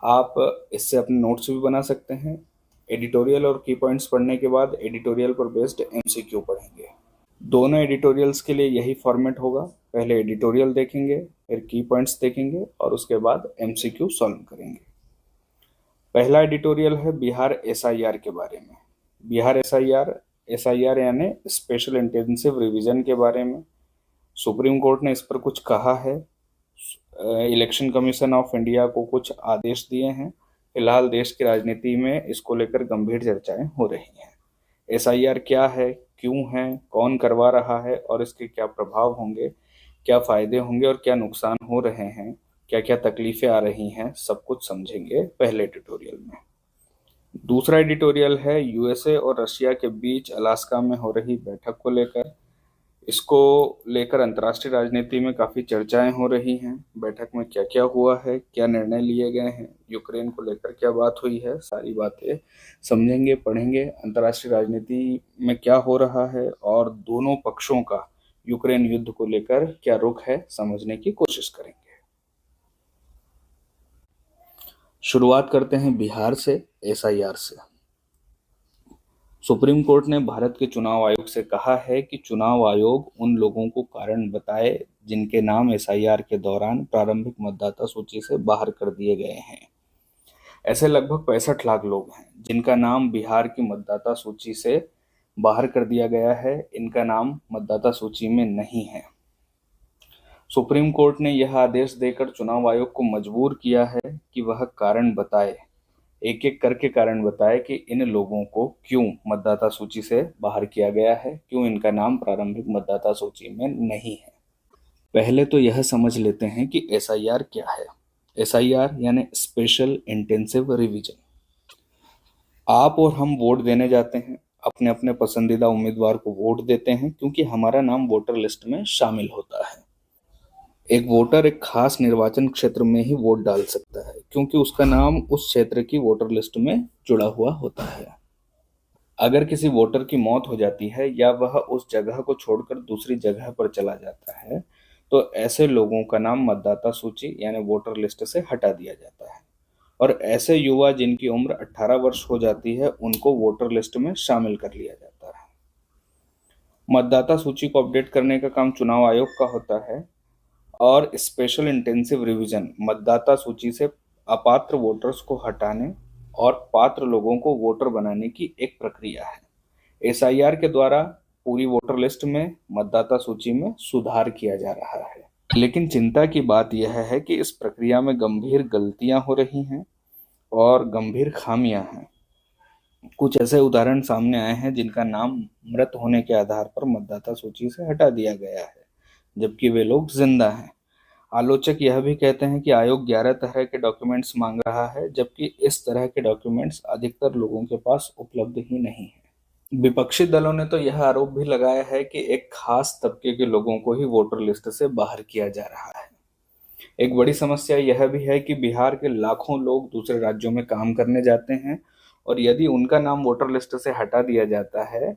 आप इससे अपने नोट्स भी बना सकते हैं। एडिटोरियल और की पॉइंट्स पढ़ने के बाद एडिटोरियल पर बेस्ड एमसीक्यू पढ़ेंगे। दोनों एडिटोरियल्स के लिए यही फॉर्मेट होगा। पहले एडिटोरियल देखेंगे, फिर की पॉइंट्स देखेंगे और उसके बाद एमसीक्यू सॉल्व करेंगे। पहला एडिटोरियल है बिहार एसआईआर के बारे में। बिहार एसआईआर एसआईआर यानी स्पेशल इंटेंसिव रिवीजन के बारे में। सुप्रीम कोर्ट ने इस पर कुछ कहा है। इलेक्शन कमीशन ऑफ इंडिया को कुछ आदेश दिए हैं। फिलहाल देश की राजनीति में इसको लेकर गंभीर चर्चाएं हो रही हैं। एसआईआर क्या है, क्यों है, कौन करवा रहा है और इसके क्या प्रभाव होंगे, क्या फायदे होंगे और क्या नुकसान हो रहे हैं, क्या क्या तकलीफें आ रही हैं, सब कुछ समझेंगे पहले ट्यूटोरियल में। दूसरा एडिटोरियल है यूएसए और रशिया के बीच अलास्का में हो रही बैठक को लेकर। इसको लेकर अंतर्राष्ट्रीय राजनीति में काफी चर्चाएं हो रही हैं। बैठक में क्या क्या हुआ है, क्या निर्णय लिए गए हैं, यूक्रेन को लेकर क्या बात हुई है, सारी बातें समझेंगे, पढ़ेंगे। अंतर्राष्ट्रीय राजनीति में क्या हो रहा है और दोनों पक्षों का यूक्रेन युद्ध को लेकर क्या रुख है, समझने की कोशिश करेंगे। शुरुआत करते हैं बिहार से, एसआईआर से। सुप्रीम कोर्ट ने भारत के चुनाव आयोग से कहा है कि चुनाव आयोग उन लोगों को कारण बताए जिनके नाम एसआईआर के दौरान प्रारंभिक मतदाता सूची से बाहर कर दिए गए हैं। ऐसे लगभग 65 लाख लोग हैं जिनका नाम बिहार की मतदाता सूची से बाहर कर दिया गया है। इनका नाम मतदाता सूची में नहीं है। सुप्रीम कोर्ट ने यह आदेश देकर चुनाव आयोग को मजबूर किया है कि वह कारण बताए, एक एक करके कारण बताए कि इन लोगों को क्यों मतदाता सूची से बाहर किया गया है, क्यों इनका नाम प्रारंभिक मतदाता सूची में नहीं है। पहले तो यह समझ लेते हैं कि एसआईआर क्या है। एसआईआर यानी स्पेशल इंटेंसिव रिवीजन। आप और हम वोट देने जाते हैं, अपने अपने पसंदीदा उम्मीदवार को वोट देते हैं क्योंकि हमारा नाम वोटर लिस्ट में शामिल होता है। एक वोटर एक खास निर्वाचन क्षेत्र में ही वोट डाल सकता है क्योंकि उसका नाम उस क्षेत्र की वोटर लिस्ट में जुड़ा हुआ होता है। अगर किसी वोटर की मौत हो जाती है या वह उस जगह को छोड़कर दूसरी जगह पर चला जाता है तो ऐसे लोगों का नाम मतदाता सूची यानी वोटर लिस्ट से हटा दिया जाता है और ऐसे युवा जिनकी उम्र 18 वर्ष हो जाती है उनको वोटर लिस्ट में शामिल कर लिया जाता है। मतदाता सूची को अपडेट करने का काम चुनाव आयोग का होता है और स्पेशल इंटेंसिव रिवीजन मतदाता सूची से अपात्र वोटर्स को हटाने और पात्र लोगों को वोटर बनाने की एक प्रक्रिया है। एसआईआर के द्वारा पूरी वोटर लिस्ट में मतदाता सूची में सुधार किया जा रहा है। लेकिन चिंता की बात यह है कि इस प्रक्रिया में गंभीर गलतियां हो रही हैं और गंभीर खामियां हैं। कुछ ऐसे उदाहरण सामने आए हैं जिनका नाम मृत होने के आधार पर मतदाता सूची से हटा दिया गया है जबकि वे लोग जिंदा हैं। आलोचक यह भी कहते हैं कि आयोग 11 तरह के डॉक्यूमेंट्स मांग रहा है जबकि इस तरह के डॉक्यूमेंट्स अधिकतर लोगों के पास उपलब्ध ही नहीं है। विपक्षी दलों ने तो यह आरोप भी लगाया है कि एक खास तबके के लोगों को ही वोटर लिस्ट से बाहर किया जा रहा है। एक बड़ी समस्या यह भी है कि बिहार के लाखों लोग दूसरे राज्यों में काम करने जाते हैं और यदि उनका नाम वोटर लिस्ट से हटा दिया जाता है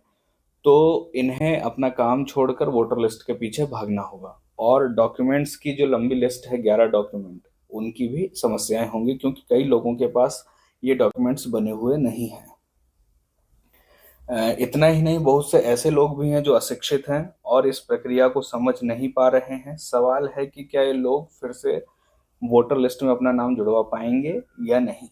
तो इन्हें अपना काम छोड़कर वोटर लिस्ट के पीछे भागना होगा और डॉक्यूमेंट्स की जो लंबी लिस्ट है 11 डॉक्यूमेंट, उनकी भी समस्याएं होंगी क्योंकि कई लोगों के पास ये डॉक्यूमेंट्स बने हुए नहीं हैं। इतना ही नहीं, बहुत से ऐसे लोग भी हैं जो अशिक्षित हैं और इस प्रक्रिया को समझ नहीं पा रहे हैं। सवाल है कि क्या ये लोग फिर से वोटर लिस्ट में अपना नाम जुड़वा पाएंगे या नहीं।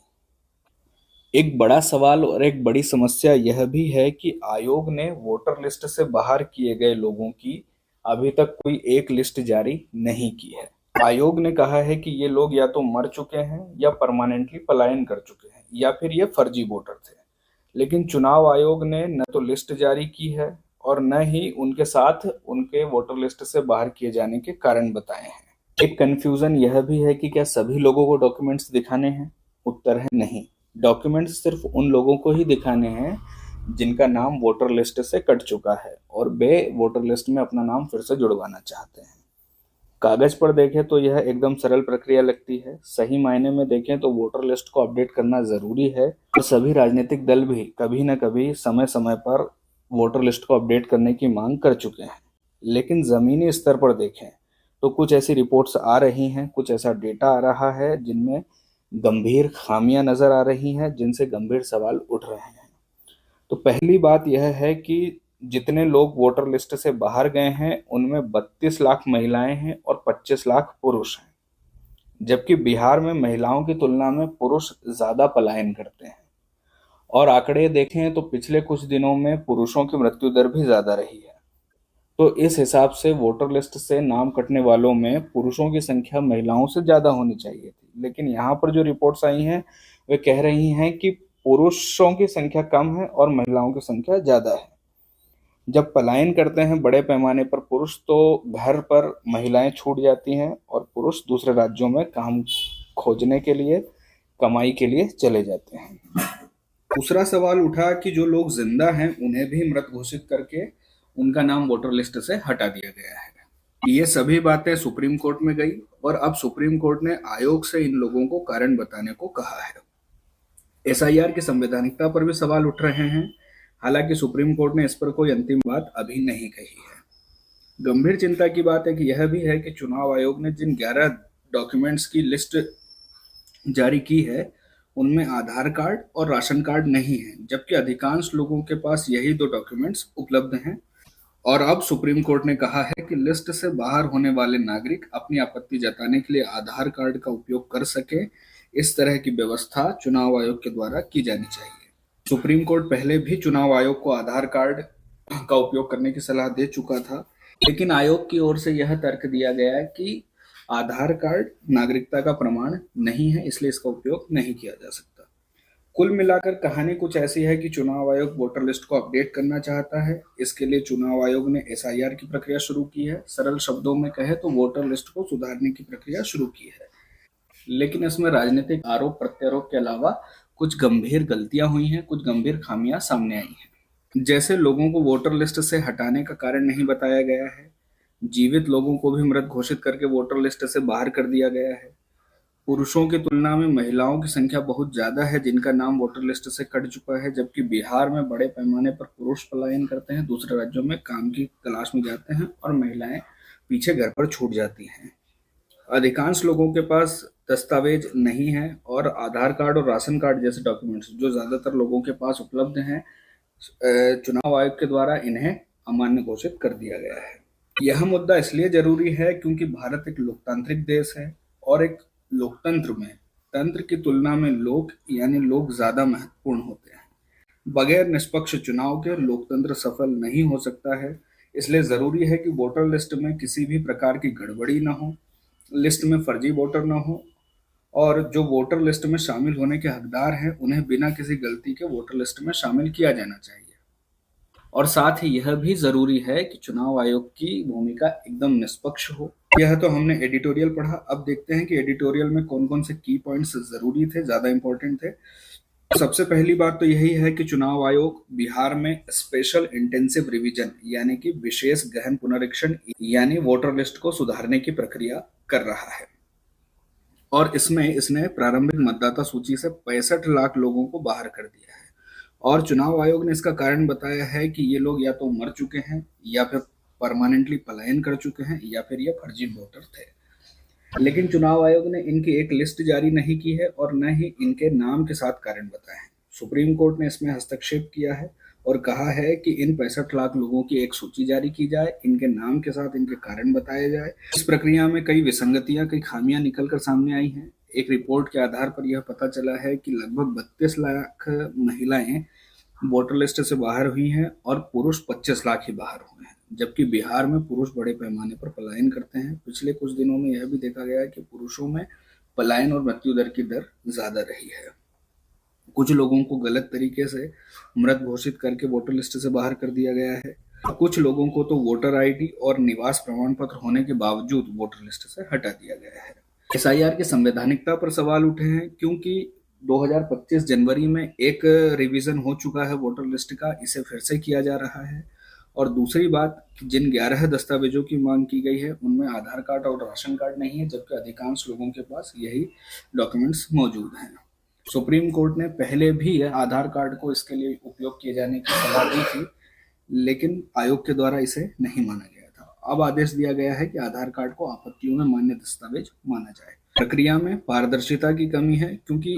एक बड़ा सवाल और एक बड़ी समस्या यह भी है कि आयोग ने वोटर लिस्ट से बाहर किए गए लोगों की अभी तक कोई एक लिस्ट जारी नहीं की है। आयोग ने कहा है कि ये लोग या तो मर चुके हैं या परमानेंटली पलायन कर चुके हैं या फिर ये फर्जी वोटर थे। लेकिन चुनाव आयोग ने न तो लिस्ट जारी की है और न ही उनके साथ उनके वोटर लिस्ट से बाहर किए जाने के कारण बताए हैं। एक कंफ्यूजन यह भी है कि क्या सभी लोगों को डॉक्यूमेंट्स दिखाने हैं? उत्तर है नहीं। डॉक्यूमेंट्स सिर्फ उन लोगों को ही दिखाने हैं जिनका नाम वोटर लिस्ट से कट चुका है और वे वोटर लिस्ट में अपना नाम फिर से जुड़वाना चाहते हैं। कागज पर देखें तो यह एकदम सरल प्रक्रिया लगती है। सही मायने में देखें तो वोटर लिस्ट को अपडेट करना जरूरी है और सभी राजनीतिक दल भी कभी न कभी समय समय पर वोटर लिस्ट को अपडेट करने की मांग कर चुके हैं। लेकिन जमीनी स्तर पर देखें तो कुछ ऐसी रिपोर्ट्स आ रही हैं, कुछ ऐसा डेटा आ रहा है जिनमें गंभीर खामियां नजर आ रही हैं जिनसे गंभीर सवाल उठ रहे हैं। तो पहली बात यह है कि जितने लोग वोटर लिस्ट से बाहर गए हैं उनमें 32 लाख महिलाएं हैं और 25 लाख पुरुष हैं, जबकि बिहार में महिलाओं की तुलना में पुरुष ज्यादा पलायन करते हैं। और आंकड़े देखें तो पिछले कुछ दिनों में पुरुषों की मृत्यु दर भी ज्यादा रही है। तो इस हिसाब से वोटर लिस्ट से नाम कटने वालों में पुरुषों की संख्या महिलाओं से ज्यादा होनी चाहिए थी, लेकिन यहाँ पर जो रिपोर्ट्स आई हैं वे कह रही हैं कि पुरुषों की संख्या कम है और महिलाओं की संख्या ज्यादा है। जब पलायन करते हैं बड़े पैमाने पर पुरुष तो घर पर महिलाएं छूट जाती हैं और पुरुष दूसरे राज्यों में काम खोजने के लिए, कमाई के लिए चले जाते हैं। दूसरा सवाल उठा कि जो लोग जिंदा हैं उन्हें भी मृत घोषित करके उनका नाम वोटर लिस्ट से हटा दिया गया है। ये सभी बातें सुप्रीम कोर्ट में गई और अब सुप्रीम कोर्ट ने आयोग से इन लोगों को कारण बताने को कहा है। एसआईआर की संवैधानिकता पर भी सवाल उठ रहे हैं, हालांकि सुप्रीम कोर्ट ने इस पर कोई अंतिम बात अभी नहीं कही है। गंभीर चिंता की बात है कि यह भी है कि चुनाव आयोग ने जिन 11 डॉक्यूमेंट्स की लिस्ट जारी की है उनमें आधार कार्ड और राशन कार्ड नहीं है, जबकि अधिकांश लोगों के पास यही दो डॉक्यूमेंट्स उपलब्ध हैं। और अब सुप्रीम कोर्ट ने कहा है कि लिस्ट से बाहर होने वाले नागरिक अपनी आपत्ति जताने के लिए आधार कार्ड का उपयोग कर सके, इस तरह की व्यवस्था चुनाव आयोग के द्वारा की जानी चाहिए। सुप्रीम कोर्ट पहले भी चुनाव आयोग को आधार कार्ड का उपयोग करने की सलाह दे चुका था, लेकिन आयोग की ओर से यह तर्क दिया गया कि आधार कार्ड नागरिकता का प्रमाण नहीं है, इसलिए इसका उपयोग नहीं किया जा सकता। कुल मिलाकर कहानी कुछ ऐसी है कि चुनाव आयोग वोटर लिस्ट को अपडेट करना चाहता है। इसके लिए चुनाव आयोग ने एसआईआर की प्रक्रिया शुरू की है। सरल शब्दों में कहे तो वोटर लिस्ट को सुधारने की प्रक्रिया शुरू की है, लेकिन इसमें राजनीतिक आरोप प्रत्यारोप के अलावा कुछ गंभीर गलतियां हुई हैं, कुछ गंभीर खामियां सामने आई हैं। जैसे लोगों को वोटर लिस्ट से हटाने का कारण नहीं बताया गया है, जीवित लोगों को भी मृत घोषित करके वोटर लिस्ट से बाहर कर दिया गया है, पुरुषों की तुलना में महिलाओं की संख्या बहुत ज्यादा है जिनका नाम वोटर लिस्ट से कट चुका है, जबकि बिहार में बड़े पैमाने पर पुरुष पलायन करते हैं, दूसरे राज्यों में काम की तलाश में जाते हैं और महिलाएं पीछे घर पर छूट जाती हैं। अधिकांश लोगों के पास दस्तावेज नहीं है और आधार कार्ड और राशन कार्ड जैसे डॉक्यूमेंट्स जो ज्यादातर लोगों के पास उपलब्ध हैं, चुनाव आयोग के द्वारा इन्हें अमान्य घोषित कर दिया गया है। यह मुद्दा इसलिए जरूरी है क्योंकि भारत एक लोकतांत्रिक देश है और एक लोकतंत्र में तंत्र की तुलना में लोग यानी लोग ज्यादा महत्वपूर्ण होते हैं। बगैर निष्पक्ष चुनाव के लोकतंत्र सफल नहीं हो सकता है। इसलिए जरूरी है कि वोटर लिस्ट में किसी भी प्रकार की गड़बड़ी न हो, लिस्ट में फर्जी वोटर न हो और जो वोटर लिस्ट में शामिल होने के हकदार हैं उन्हें बिना किसी गलती के वोटर लिस्ट में शामिल किया जाना चाहिए। और साथ ही यह भी जरूरी है कि चुनाव आयोग की भूमिका एकदम निष्पक्ष हो। यह तो हमने एडिटोरियल पढ़ा, अब देखते हैं कि एडिटोरियल में कौन कौन से की पॉइंट्स जरूरी थे, ज्यादा इंपॉर्टेंट थे। सबसे पहली बात तो यही है कि चुनाव आयोग बिहार में स्पेशल इंटेंसिव रिवीजन यानी कि विशेष गहन पुनरीक्षण यानी वोटर लिस्ट को सुधारने की प्रक्रिया कर रहा है और इसमें इसने प्रारंभिक मतदाता सूची से 65 लाख लोगों को बाहर कर दिया है। और चुनाव आयोग ने इसका कारण बताया है कि ये लोग या तो मर चुके हैं या फिर परमानेंटली पलायन कर चुके हैं या फिर ये फर्जी वोटर थे। लेकिन चुनाव आयोग ने इनकी एक लिस्ट जारी नहीं की है और न ही इनके नाम के साथ कारण बताए हैं। सुप्रीम कोर्ट ने इसमें हस्तक्षेप किया है और कहा है कि इन 65 लाख लोगों की एक सूची जारी की जाए, इनके नाम के साथ इनके कारण बताए जाए। इस प्रक्रिया में कई विसंगतियां, कई खामियां निकलकर सामने आई हैं। एक रिपोर्ट के आधार पर यह पता चला है कि लगभग 32 लाख महिलाएं वोटर लिस्ट से बाहर हुई हैं और पुरुष 25 लाख ही बाहर हुए हैं, जबकि बिहार में पुरुष बड़े पैमाने पर पलायन करते हैं। पिछले कुछ दिनों में यह भी देखा गया है कि पुरुषों में पलायन और मृत्यु दर की दर ज्यादा रही है। कुछ लोगों को गलत तरीके से मृत घोषित करके वोटर लिस्ट से बाहर कर दिया गया है, कुछ लोगों को तो वोटर आईडी और निवास प्रमाण पत्र होने के बावजूद वोटर लिस्ट से हटा दिया गया है। एसआईआर की संवैधानिकता पर सवाल उठे हैं क्योंकि 2025 जनवरी में एक रिवीजन हो चुका है वोटर लिस्ट का, इसे फिर से किया जा रहा है। और दूसरी बात, जिन 11 दस्तावेजों की मांग की गई है उनमें आधार कार्ड और राशन कार्ड नहीं है, जबकि अधिकांश लोगों के पास यही डॉक्यूमेंट्स मौजूद हैं। सुप्रीम कोर्ट ने पहले भी आधार कार्ड को इसके लिए उपयोग किए जाने की सलाह दी थी, लेकिन आयोग के द्वारा इसे नहीं माना गया था। अब आदेश दिया गया है कि आधार कार्ड को आपत्तियों में मान्य दस्तावेज माना जाए। प्रक्रिया में पारदर्शिता की कमी है, क्योंकि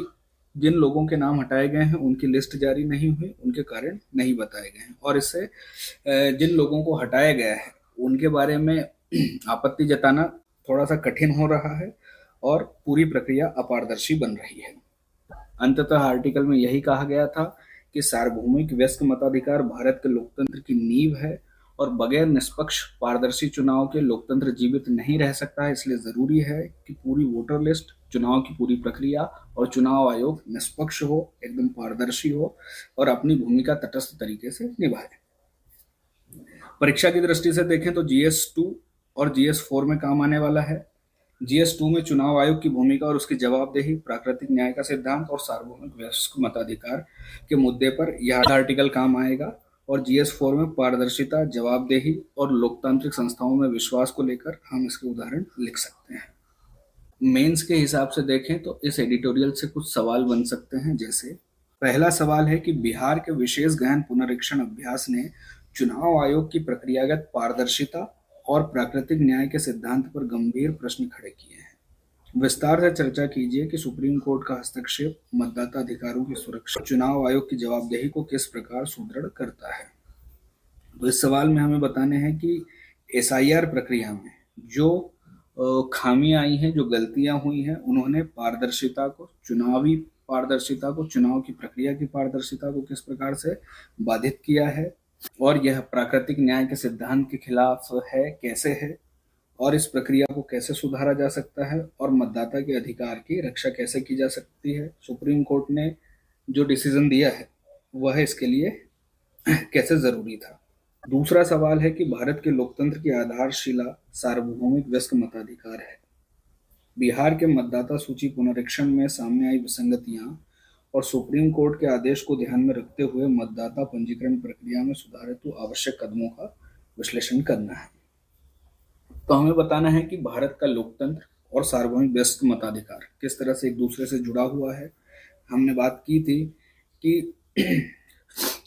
जिन लोगों के नाम हटाए गए हैं उनकी लिस्ट जारी नहीं हुई, उनके कारण नहीं बताए गए हैं, और इससे जिन लोगों को हटाया गया है उनके बारे में आपत्ति जताना थोड़ा सा कठिन हो रहा है और पूरी प्रक्रिया अपारदर्शी बन रही है। अंततः आर्टिकल में यही कहा गया था कि सार्वभौमिक वयस्क मताधिकार भारत के लोकतंत्र की नींव है और बगैर निष्पक्ष पारदर्शी चुनाव के लोकतंत्र जीवित नहीं रह सकता है। इसलिए जरूरी है कि पूरी वोटर लिस्ट, चुनाव की पूरी प्रक्रिया और चुनाव आयोग निष्पक्ष हो, एकदम पारदर्शी हो और अपनी भूमिका तटस्थ तरीके से निभाए। परीक्षा की दृष्टि से देखें तो GS2 और GS4 में काम आने वाला है। GS2 में चुनाव आयोग की भूमिका और उसकी जवाबदेही, प्राकृतिक न्याय का सिद्धांत और सार्वभौमिक वयस्क मताधिकार के मुद्दे पर यह आर्टिकल काम आएगा, और GS4 में पारदर्शिता, जवाबदेही और लोकतांत्रिक संस्थाओं में विश्वास को लेकर हम इसके उदाहरण लिख सकते हैं। मेंस के हिसाब से देखें तो इस एडिटोरियल से कुछ सवाल बन सकते हैं, जैसे पहला सवाल है कि बिहार के विशेष गहन पुनरीक्षण अभ्यास ने चुनाव आयोग की प्रक्रियागत पारदर्शिता और प्राकृतिक न्याय के सिद्धांत पर गंभीर प्रश्न खड़े किए हैं। विस्तार से चर्चा कीजिए कि सुप्रीम कोर्ट का हस्तक्षेप मतदाता अधिकारों की सुरक्षा, चुनाव आयोग की जवाबदेही को किस प्रकार सुदृढ़ करता है। तो इस सवाल में हमें बताने हैं कि SIR प्रक्रिया में जो खामियां आई हैं, जो गलतियां हुई हैं, उन्होंने पारदर्शिता को, चुनावी पारदर्शिता को, चुनाव की प्रक्रिया की पारदर्शिता को किस प्रकार से बाधित किया है, और यह प्राकृतिक न्याय के सिद्धांत के खिलाफ है, कैसे है, और इस प्रक्रिया को कैसे सुधारा जा सकता है, और मतदाता के अधिकार की रक्षा कैसे की जा सकती है। सुप्रीम कोर्ट ने जो डिसीजन दिया है वह इसके लिए कैसे जरूरी था। दूसरा सवाल है कि भारत के लोकतंत्र की आधारशिला सार्वभौमिक वयस्क मताधिकार है। बिहार के मतदाता सूची पुनरीक्षण में सामने आई विसंगतियां और सुप्रीम कोर्ट के आदेश को ध्यान में रखते हुए मतदाता पंजीकरण प्रक्रिया में सुधार हेतु आवश्यक कदमों का विश्लेषण करना है। तो हमें बताना है कि भारत का लोकतंत्र और सार्वभौमिक वयस्क मताधिकार किस तरह से एक दूसरे से जुड़ा हुआ है। हमने बात की थी कि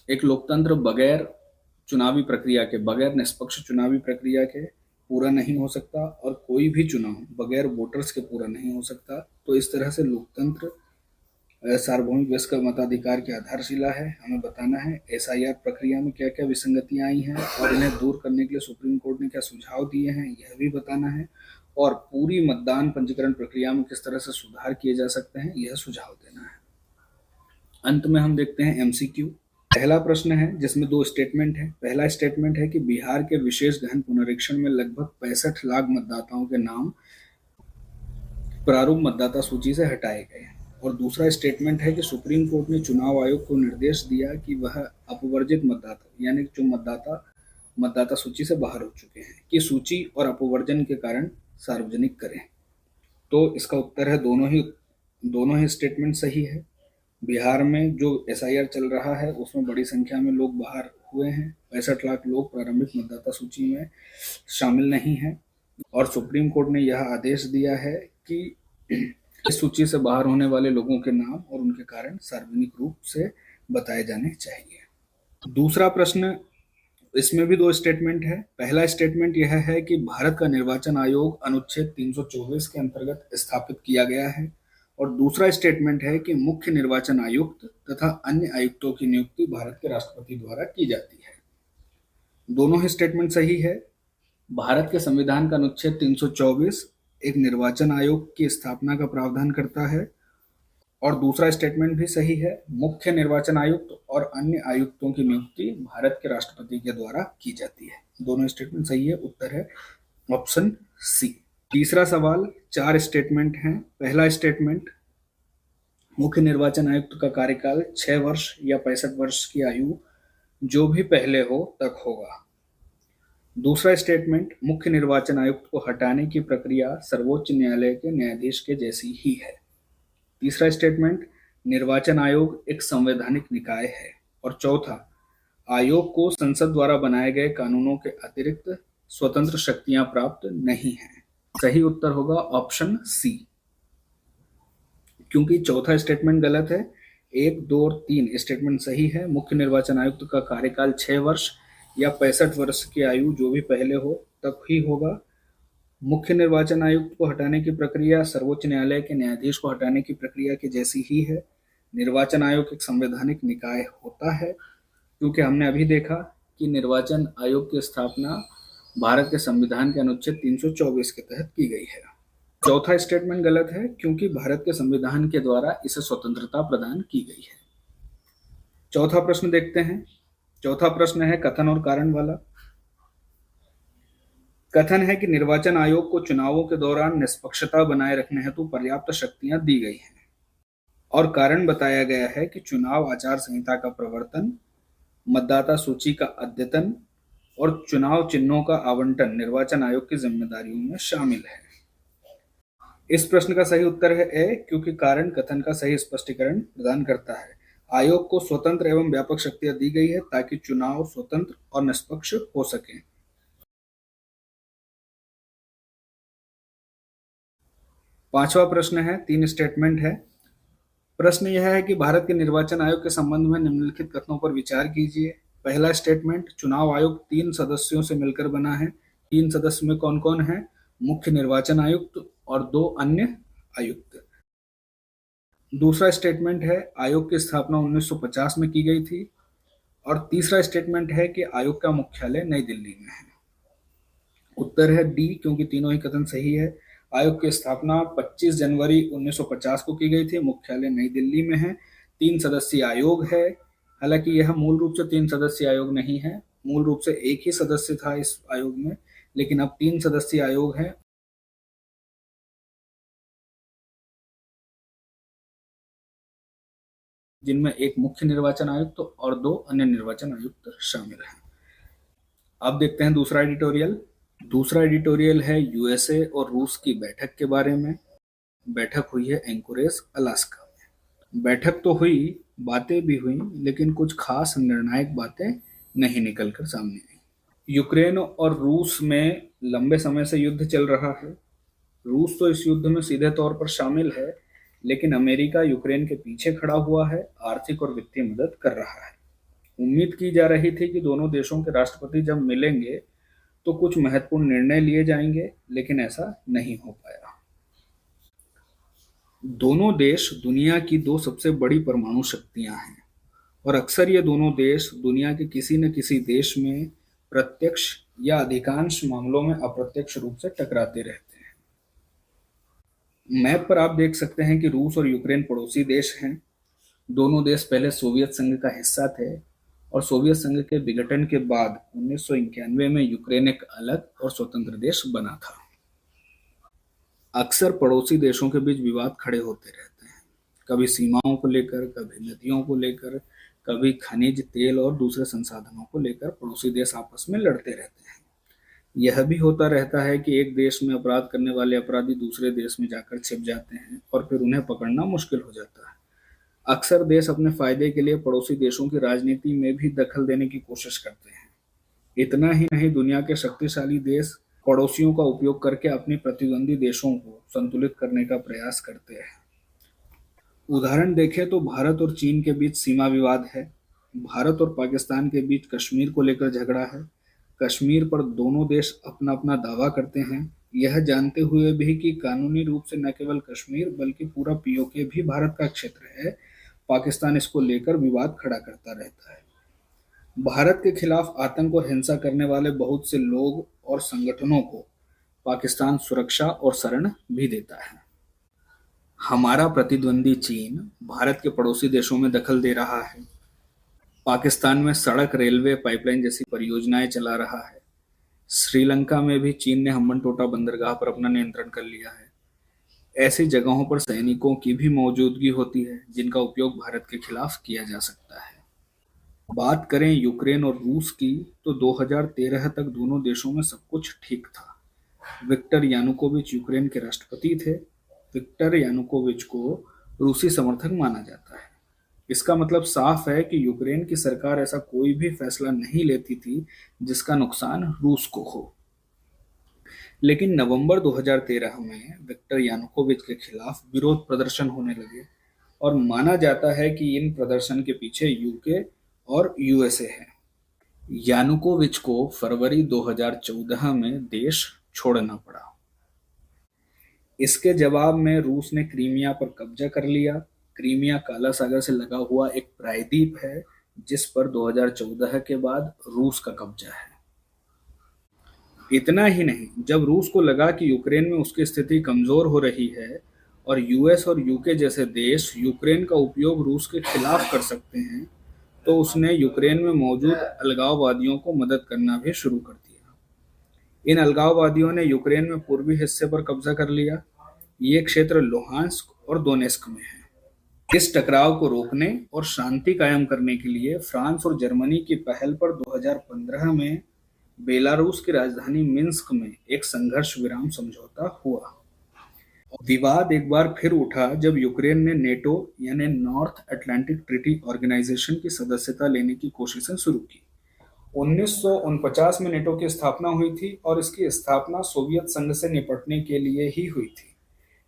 एक लोकतंत्र बगैर चुनावी प्रक्रिया के, बगैर निष्पक्ष चुनावी प्रक्रिया के पूरा नहीं हो सकता, और कोई भी चुनाव बगैर वोटर्स के पूरा नहीं हो सकता। तो इस तरह से लोकतंत्र सार्वभौमिक वयस्क मताधिकार की आधारशिला है। हमें बताना है SIR प्रक्रिया में क्या क्या विसंगतियां आई हैं और इन्हें दूर करने के लिए सुप्रीम कोर्ट ने क्या सुझाव दिए हैं, यह भी बताना है, और पूरी मतदान पंजीकरण प्रक्रिया में किस तरह से सुधार किए जा सकते हैं, यह सुझाव देना है। अंत में हम देखते हैं MCQ। पहला प्रश्न है जिसमें 2 स्टेटमेंट है। पहला स्टेटमेंट है कि बिहार के विशेष गहन पुनरीक्षण में लगभग 65 लाख मतदाताओं के नाम प्रारूप मतदाता सूची से हटाए गए। और दूसरा स्टेटमेंट है कि सुप्रीम कोर्ट ने चुनाव आयोग को निर्देश दिया कि वह अपवर्जित मतदाता, यानी जो मतदाता सूची से बाहर हो चुके हैं, की सूची और अपवर्जन के कारण सार्वजनिक करें। तो इसका उत्तर है दोनों ही स्टेटमेंट सही है। बिहार में जो SIR चल रहा है उसमें बड़ी संख्या में लोग बाहर हुए हैं। 65 लाख लोग प्रारंभिक मतदाता सूची में शामिल नहीं हैं, और सुप्रीम कोर्ट ने यह आदेश दिया है कि इस सूची से बाहर होने वाले लोगों के नाम और उनके कारण सार्वजनिक रूप से बताए जाने चाहिए। दूसरा प्रश्न, इसमें भी 2 स्टेटमेंट है। पहला स्टेटमेंट यह है कि भारत का निर्वाचन आयोग अनुच्छेद 324 के अंतर्गत स्थापित किया गया है, और दूसरा स्टेटमेंट है कि मुख्य निर्वाचन आयुक्त तथा अन्य आयुक्तों की नियुक्ति भारत के राष्ट्रपति द्वारा की जाती है। दोनों ही स्टेटमेंट सही है। भारत के संविधान का अनुच्छेद 324 एक निर्वाचन आयोग की स्थापना का प्रावधान करता है, और दूसरा स्टेटमेंट भी सही है। मुख्य निर्वाचन आयुक्त और अन्य आयुक्तों की नियुक्ति भारत के राष्ट्रपति के द्वारा की जाती है। दोनों स्टेटमेंट सही है। उत्तर है ऑप्शन सी। तीसरा सवाल, 4 स्टेटमेंट हैं। पहला स्टेटमेंट, मुख्य निर्वाचन आयुक्त का कार्यकाल 6 वर्ष या 65 वर्ष की आयु जो भी पहले हो तक होगा। दूसरा स्टेटमेंट, मुख्य निर्वाचन आयुक्त को हटाने की प्रक्रिया सर्वोच्च न्यायालय के न्यायाधीश के जैसी ही है। तीसरा स्टेटमेंट, निर्वाचन आयोग एक संवैधानिक निकाय है। और चौथा, आयोग को संसद द्वारा बनाए गए कानूनों के अतिरिक्त स्वतंत्र शक्तियां प्राप्त नहीं हैं। सही उत्तर होगा ऑप्शन सी, क्योंकि चौथा स्टेटमेंट गलत है। 1, 2 और 3 स्टेटमेंट सही है। मुख्य निर्वाचन आयुक्त का कार्यकाल 6 वर्ष या 65 वर्ष की आयु जो भी पहले हो तक ही होगा। मुख्य निर्वाचन आयुक्त को हटाने की प्रक्रिया सर्वोच्च न्यायालय के न्यायाधीश को हटाने की प्रक्रिया की जैसी ही है। निर्वाचन आयोग एक संवैधानिक निकाय होता है, क्योंकि हमने अभी देखा कि निर्वाचन आयोग की स्थापना भारत के संविधान के अनुच्छेद 324 के तहत की गई है। चौथा स्टेटमेंट गलत है, क्योंकि भारत के संविधान के द्वारा इसे स्वतंत्रता प्रदान की गई है। चौथा प्रश्न देखते हैं। चौथा प्रश्न है कथन और कारण वाला। कथन है कि निर्वाचन आयोग को चुनावों के दौरान निष्पक्षता बनाए रखने हेतु पर्याप्त शक्तियां दी गई हैं, और कारण बताया गया है कि चुनाव आचार संहिता का प्रवर्तन, मतदाता सूची का अद्यतन और चुनाव चिन्हों का आवंटन निर्वाचन आयोग की जिम्मेदारियों में शामिल है। इस प्रश्न का सही उत्तर है ए, क्योंकि कारण कथन का सही स्पष्टीकरण प्रदान करता है। आयोग को स्वतंत्र एवं व्यापक शक्तियां दी गई है ताकि चुनाव स्वतंत्र और निष्पक्ष हो सके। पांचवा प्रश्न है, 3 स्टेटमेंट है। प्रश्न यह है कि भारत के निर्वाचन आयोग के संबंध में निम्नलिखित कथनों पर विचार कीजिए। पहला स्टेटमेंट, चुनाव आयोग 3 सदस्यों से मिलकर बना है। 3 सदस्य में कौन कौन है? मुख्य निर्वाचन आयुक्त और 2 अन्य आयुक्त। दूसरा स्टेटमेंट है, आयोग की स्थापना 1950 में की गई थी। और तीसरा स्टेटमेंट है कि आयोग का मुख्यालय नई दिल्ली में है। उत्तर है डी, क्योंकि तीनों ही कथन सही है। आयोग की स्थापना 25 जनवरी 1950 को की गई थी। मुख्यालय नई दिल्ली में है। 3 सदस्यीय आयोग है। हालांकि यह मूल रूप से 3 सदस्यीय आयोग नहीं है, मूल रूप से एक ही सदस्य था इस आयोग में, लेकिन अब 3 सदस्यीय आयोग है, जिनमें एक मुख्य निर्वाचन आयुक्त और 2 अन्य निर्वाचन आयुक्त शामिल हैं। अब देखते हैं दूसरा एडिटोरियल। दूसरा एडिटोरियल है यूएसए और रूस की बैठक के बारे में। बैठक हुई है एंकोरेज, अलास्का में। बैठक तो हुई, बातें भी हुई, लेकिन कुछ खास निर्णायक बातें नहीं निकलकर सामने आई। यूक्रेन और रूस में लंबे समय से युद्ध चल रहा है। रूस तो इस युद्ध में सीधे तौर पर शामिल है, लेकिन अमेरिका यूक्रेन के पीछे खड़ा हुआ है, आर्थिक और वित्तीय मदद कर रहा है। उम्मीद की जा रही थी कि दोनों देशों के राष्ट्रपति जब मिलेंगे तो कुछ महत्वपूर्ण निर्णय लिए जाएंगे, लेकिन ऐसा नहीं हो पाया। दोनों देश दुनिया की 2 सबसे बड़ी परमाणु शक्तियां हैं, और अक्सर ये दोनों देश दुनिया के किसी न किसी देश में प्रत्यक्ष या अधिकांश मामलों में अप्रत्यक्ष रूप से टकराते रहते हैं। मैप पर आप देख सकते हैं कि रूस और यूक्रेन पड़ोसी देश हैं। दोनों देश पहले सोवियत संघ का हिस्सा थे, और सोवियत संघ के विघटन के बाद 1991 में यूक्रेन एक अलग और स्वतंत्र देश बना था। अक्सर पड़ोसी देशों के बीच विवाद खड़े होते रहते हैं, कभी सीमाओं को लेकर, कभी नदियों को लेकर, कभी खनिज तेल और दूसरे संसाधनों को लेकर पड़ोसी देश आपस में लड़ते रहते हैं। यह भी होता रहता है कि एक देश में अपराध करने वाले अपराधी दूसरे देश में जाकर छिप जाते हैं और फिर उन्हें पकड़ना मुश्किल हो जाता है। अक्सर देश अपने फायदे के लिए पड़ोसी देशों की राजनीति में भी दखल देने की कोशिश करते हैं। इतना ही नहीं, दुनिया के शक्तिशाली देश पड़ोसियों का उपयोग करके अपने प्रतिद्वंदी देशों को संतुलित करने का प्रयास करते हैं। उदाहरण देखें तो भारत और चीन के बीच सीमा विवाद है। भारत और पाकिस्तान के बीच कश्मीर को लेकर झगड़ा है। कश्मीर पर दोनों देश अपना अपना दावा करते हैं, यह जानते हुए भी कि कानूनी रूप से न केवल कश्मीर बल्कि पूरा पीओके भी भारत का क्षेत्र है। पाकिस्तान इसको लेकर विवाद खड़ा करता रहता है। भारत के खिलाफ आतंक और हिंसा करने वाले बहुत से लोग और संगठनों को पाकिस्तान सुरक्षा और शरण भी देता है। हमारा प्रतिद्वंदी चीन भारत के पड़ोसी देशों में दखल दे रहा है। पाकिस्तान में सड़क, रेलवे, पाइपलाइन जैसी परियोजनाएं चला रहा है। श्रीलंका में भी चीन ने हम्बनटोटा बंदरगाह पर अपना नियंत्रण कर लिया है। ऐसी जगहों पर सैनिकों की भी मौजूदगी होती है, जिनका उपयोग भारत के खिलाफ किया जा सकता है। बात करें यूक्रेन और रूस की, तो 2013 तक दोनों देशों में सब कुछ ठीक था। विक्टर यानुकोविच यूक्रेन के राष्ट्रपति थे। विक्टर यानुकोविच को रूसी समर्थक माना जाता है। इसका मतलब साफ है कि यूक्रेन की सरकार ऐसा कोई भी फैसला नहीं लेती थी जिसका नुकसान रूस को हो। लेकिन नवंबर 2013 में विक्टर यानुकोविच के खिलाफ विरोध प्रदर्शन होने लगे, और माना जाता है कि इन प्रदर्शन के पीछे यूके और यूएसए है। यानुकोविच को फरवरी 2014 में देश छोड़ना पड़ा। इसके जवाब में रूस ने क्रीमिया पर कब्जा कर लिया। क्रीमिया काला सागर से लगा हुआ एक प्रायद्वीप है जिस पर 2014 के बाद रूस का कब्जा है। इतना ही नहीं, जब रूस को लगा कि यूक्रेन में उसकी स्थिति कमजोर हो रही है और यूएस और यूके जैसे देश यूक्रेन का उपयोग रूस के खिलाफ कर सकते हैं, तो उसने यूक्रेन में मौजूद अलगाववादियों को मदद करना भी शुरू कर दिया। इन अलगाववादियों ने यूक्रेन में पूर्वी हिस्से पर कब्जा कर लिया। ये क्षेत्र लुहांस्क और दोनेस्क में है। इस टकराव को रोकने और शांति कायम करने के लिए फ्रांस और जर्मनी की पहल पर 2015 में बेलारूस की राजधानी मिन्स्क में एक संघर्ष विराम समझौता हुआ। विवाद एक बार फिर उठा जब यूक्रेन ने नेटो यानी नॉर्थ अटलांटिक ट्रीटी ऑर्गेनाइजेशन की सदस्यता लेने की कोशिशें शुरू की। 1949 में नेटो की स्थापना हुई थी और इसकी स्थापना सोवियत संघ से निपटने के लिए ही हुई थी।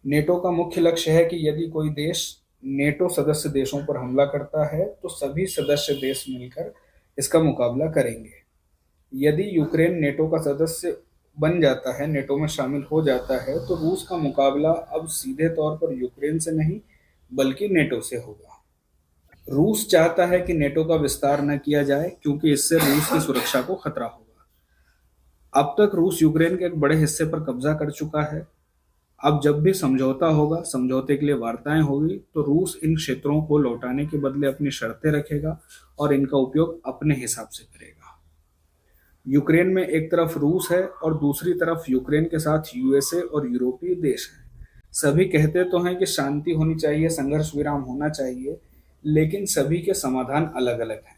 नेटो का मुख्य लक्ष्य है कि यदि कोई देश नेटो सदस्य देशों पर हमला करता है तो सभी सदस्य देश मिलकर इसका मुकाबला करेंगे। यदि यूक्रेन नेटो का सदस्य बन जाता है, नेटो में शामिल हो जाता है, तो रूस का मुकाबला अब सीधे तौर पर यूक्रेन से नहीं बल्कि नेटो से होगा। रूस चाहता है कि नेटो का विस्तार न किया जाए क्योंकि इससे रूस की सुरक्षा को खतरा होगा। अब तक रूस यूक्रेन के एक बड़े हिस्से पर कब्जा कर चुका है। अब जब भी समझौता होगा, समझौते के लिए वार्ताएं होगी, तो रूस इन क्षेत्रों को लौटाने के बदले अपनी शर्तें रखेगा और इनका उपयोग अपने हिसाब से करेगा। यूक्रेन में एक तरफ रूस है और दूसरी तरफ यूक्रेन के साथ यूएसए और यूरोपीय देश हैं। सभी कहते तो हैं कि शांति होनी चाहिए, संघर्ष विराम होना चाहिए, लेकिन सभी के समाधान अलग अलग हैं।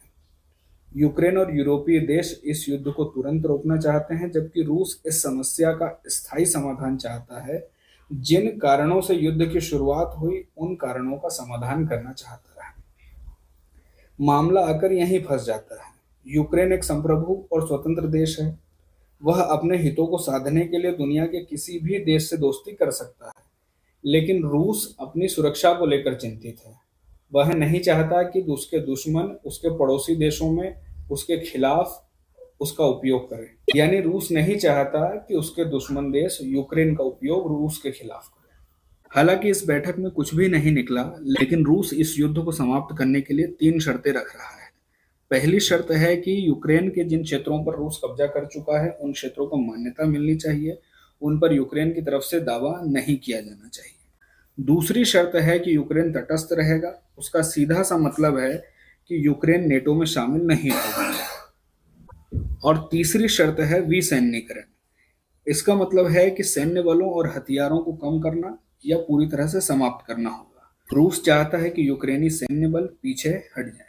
यूक्रेन और यूरोपीय देश इस युद्ध को तुरंत रोकना चाहते हैं, जबकि रूस इस समस्या का स्थायी समाधान चाहता है। जिन कारणों से युद्ध की शुरुआत हुई, उन कारणों का समाधान करना चाहता है। मामला आकर यहीं फंस जाता है। यूक्रेन एक संप्रभु और स्वतंत्र देश है। वह अपने हितों को साधने के लिए दुनिया के किसी भी देश से दोस्ती कर सकता है, लेकिन रूस अपनी सुरक्षा को लेकर चिंतित है। वह नहीं चाहता कि उसके दुश्मन उसके पड़ोसी देशों में उसके खिलाफ उसका उपयोग करें। यानी रूस नहीं चाहता कि उसके दुश्मन देश यूक्रेन का उपयोग रूस के खिलाफ करें। हालांकि इस बैठक में कुछ भी नहीं निकला, लेकिन रूस इस युद्ध को समाप्त करने के लिए 3 शर्तें रख रहा है। पहली शर्त है कि यूक्रेन के जिन क्षेत्रों पर रूस कब्जा कर चुका है, उन क्षेत्रों को मान्यता मिलनी चाहिए। उन पर यूक्रेन की तरफ से दावा नहीं किया जाना चाहिए। दूसरी शर्त है कि यूक्रेन तटस्थ रहेगा। उसका सीधा सा मतलब है कि यूक्रेन नेटो में शामिल नहीं होगा। और तीसरी शर्त है विसैन्यीकरण। इसका मतलब है कि सैन्य बलों और हथियारों को कम करना या पूरी तरह से समाप्त करना होगा। रूस चाहता है कि यूक्रेनी सैन्य बल पीछे हट जाए।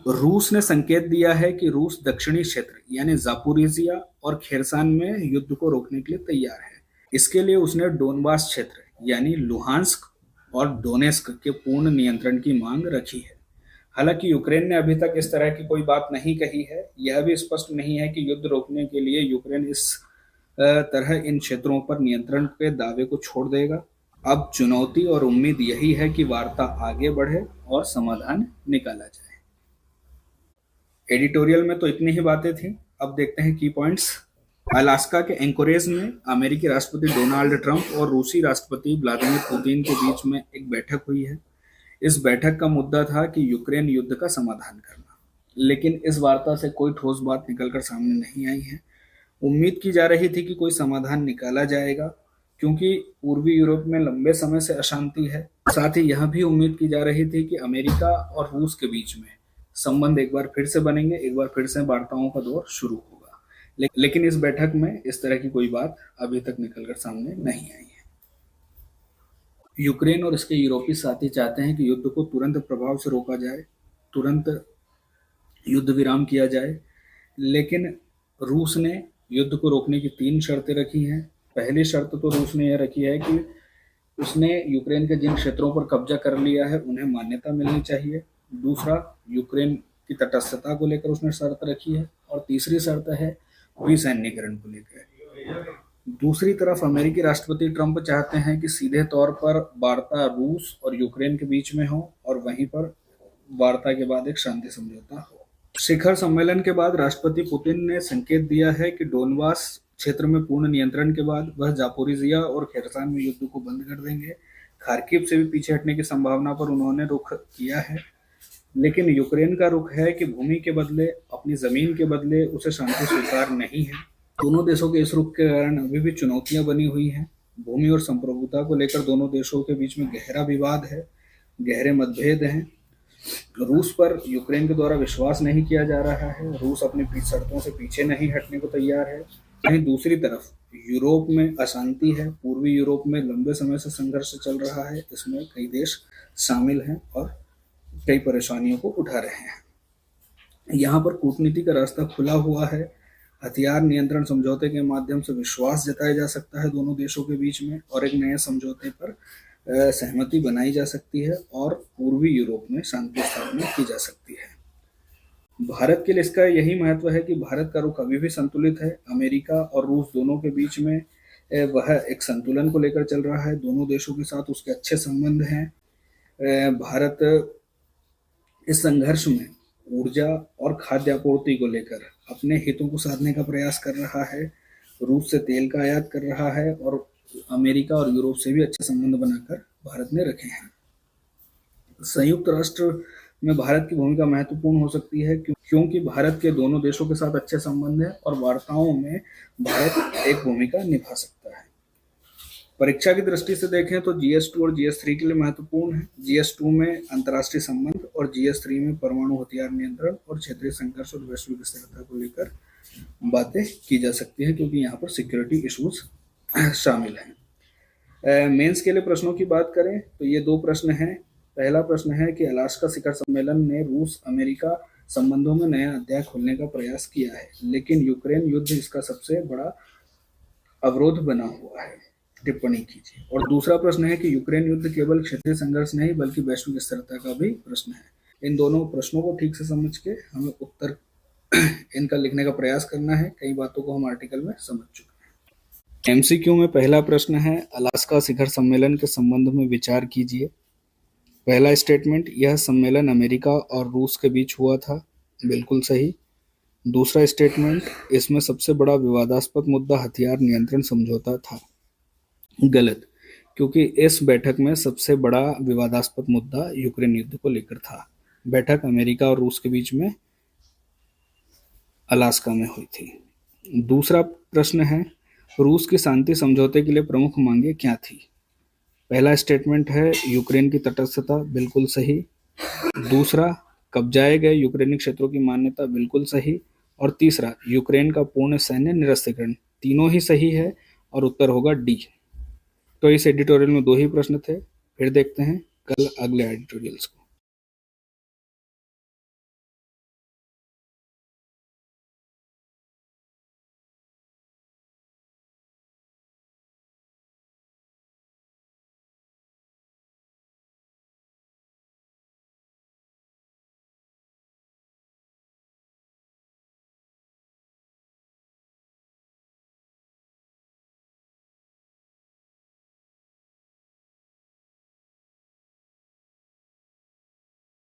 रूस ने संकेत दिया है कि रूस दक्षिणी क्षेत्र यानी जापोरिजिया और खेरसान में युद्ध को रोकने के लिए तैयार है। इसके लिए उसने डोनबास क्षेत्र यानी लुहांस्क और डोनेस्क के पूर्ण नियंत्रण की मांग रखी है। हालांकि यूक्रेन ने अभी तक इस तरह की कोई बात नहीं कही है। यह भी स्पष्ट नहीं है कि युद्ध रोकने के लिए यूक्रेन इस तरह इन क्षेत्रों पर नियंत्रण के दावे को छोड़ देगा। अब चुनौती और उम्मीद यही है कि वार्ता आगे बढ़े और समाधान निकाला जाए। एडिटोरियल में तो इतनी ही बातें थी। अब देखते हैं की पॉइंट्स। अलास्का के एंकोरेज में अमेरिकी राष्ट्रपति डोनाल्ड ट्रंप और रूसी राष्ट्रपति व्लादिमीर पुतिन के बीच में एक बैठक हुई है। इस बैठक का मुद्दा था कि यूक्रेन युद्ध का समाधान करना, लेकिन इस वार्ता से कोई ठोस बात निकलकर सामने नहीं आई है। उम्मीद की जा रही थी कि कोई समाधान निकाला जाएगा, क्योंकि पूर्वी यूरोप में लंबे समय से अशांति है। साथ ही यह भी उम्मीद की जा रही थी कि अमेरिका और रूस के बीच में संबंध एक बार फिर से बनेंगे, एक बार फिर से वार्ताओं का दौर शुरू होगा। लेकिन इस बैठक में इस तरह की कोई बात अभी तक निकलकर सामने नहीं आई है। यूक्रेन और इसके यूरोपीय साथी चाहते हैं कि युद्ध को तुरंत प्रभाव से रोका जाए, तुरंत युद्ध विराम किया जाए, लेकिन रूस ने युद्ध को रोकने की 3 शर्तें रखी हैं। पहली शर्त तो रूस ने यह रखी है कि उसने यूक्रेन के जिन क्षेत्रों पर कब्जा कर लिया है उन्हें मान्यता मिलनी चाहिए। दूसरा, यूक्रेन की तटस्थता को लेकर उसने शर्त रखी है। और तीसरी शर्त है विसैन्यीकरण को लेकर। दूसरी तरफ अमेरिकी राष्ट्रपति ट्रंप चाहते हैं कि सीधे तौर पर वार्ता रूस और यूक्रेन के बीच में हो और वहीं पर वार्ता के बाद एक शांति समझौता हो। शिखर सम्मेलन के बाद राष्ट्रपति पुतिन ने संकेत दिया है कि डोनबास क्षेत्र में पूर्ण नियंत्रण के बाद वह जापोरिजिया और खेरसान में युद्ध को बंद कर देंगे। खार्किव से भी पीछे हटने की संभावना पर उन्होंने रुख किया है, लेकिन यूक्रेन का रुख है कि भूमि के बदले, अपनी जमीन के बदले उसे शांति स्वीकार नहीं है। दोनों देशों के इस रुख के कारण अभी भी चुनौतियां बनी हुई हैं। भूमि और संप्रभुता को लेकर दोनों देशों के बीच में गहरा विवाद है, गहरे मतभेद हैं। रूस पर यूक्रेन के द्वारा विश्वास नहीं किया जा रहा है। रूस अपनी शर्तों से पीछे नहीं हटने को तैयार है। वहीं दूसरी तरफ यूरोप में अशांति है। पूर्वी यूरोप में लंबे समय से संघर्ष चल रहा है। इसमें कई देश शामिल हैं और कई परेशानियों को उठा रहे हैं। यहाँ पर कूटनीति का रास्ता खुला हुआ है। हथियार नियंत्रण समझौते के माध्यम से विश्वास जताया जा सकता है दोनों देशों के बीच में, और एक नए समझौते पर सहमति बनाई जा सकती है और पूर्वी यूरोप में शांति स्थापना की जा सकती है। भारत के लिए इसका यही महत्व है कि भारत का रुख अभी भी संतुलित है। अमेरिका और रूस दोनों के बीच में वह एक संतुलन को लेकर चल रहा है। दोनों देशों के साथ उसके अच्छे संबंध हैं। भारत इस संघर्ष में ऊर्जा और खाद्य आपूर्ति को लेकर अपने हितों को साधने का प्रयास कर रहा है। रूस से तेल का आयात कर रहा है और अमेरिका और यूरोप से भी अच्छे संबंध बनाकर भारत ने रखे हैं। संयुक्त राष्ट्र में भारत की भूमिका महत्वपूर्ण हो सकती है क्योंकि भारत के दोनों देशों के साथ अच्छे संबंध हैं और वार्ताओं में भारत एक भूमिका निभा सकता है। परीक्षा की दृष्टि से देखें तो GS2 और GS3 के लिए महत्वपूर्ण है। GS2 में अंतर्राष्ट्रीय संबंध और GS3 में परमाणु हथियार नियंत्रण और क्षेत्रीय संघर्ष और वैश्विक स्थिरता को लेकर बातें की जा सकती है, क्योंकि यहाँ पर सिक्योरिटी इश्यूज शामिल हैं। मेंस के लिए प्रश्नों की बात करें तो ये 2 प्रश्न हैं। पहला प्रश्न है कि अलास्का शिखर सम्मेलन ने रूस अमेरिका संबंधों में नया अध्याय खोलने का प्रयास किया है, लेकिन यूक्रेन युद्ध इसका सबसे बड़ा अवरोध बना हुआ है। टिप्पणी कीजिए। और दूसरा प्रश्न है कि यूक्रेन युद्ध केवल क्षेत्रीय संघर्ष नहीं बल्कि वैश्विक स्थिरता का भी प्रश्न है। इन दोनों प्रश्नों को ठीक से समझ के हमें उत्तर इनका लिखने का प्रयास करना है। कई बातों को हम आर्टिकल में समझ चुके हैं। MCQ में पहला प्रश्न है, अलास्का शिखर सम्मेलन के संबंध में विचार कीजिए। पहला स्टेटमेंट, यह सम्मेलन अमेरिका और रूस के बीच हुआ था। बिल्कुल सही। दूसरा स्टेटमेंट, इसमें सबसे बड़ा विवादास्पद मुद्दा हथियार नियंत्रण समझौता था। गलत, क्योंकि इस बैठक में सबसे बड़ा विवादास्पद मुद्दा यूक्रेन युद्ध को लेकर था। बैठक अमेरिका और रूस के बीच में अलास्का में हुई थी। दूसरा प्रश्न है, रूस की शांति समझौते के लिए प्रमुख मांगे क्या थी। पहला स्टेटमेंट है यूक्रेन की तटस्थता। बिल्कुल सही। दूसरा, कब्जाए गए यूक्रेनी क्षेत्रों की मान्यता। बिल्कुल सही। और तीसरा, यूक्रेन का पूर्ण सैन्य निरस्त्रीकरण। तीनों ही सही है और उत्तर होगा डी। तो इस एडिटोरियल में 2 ही प्रश्न थे। फिर देखते हैं कल अगले एडिटोरियल्स को।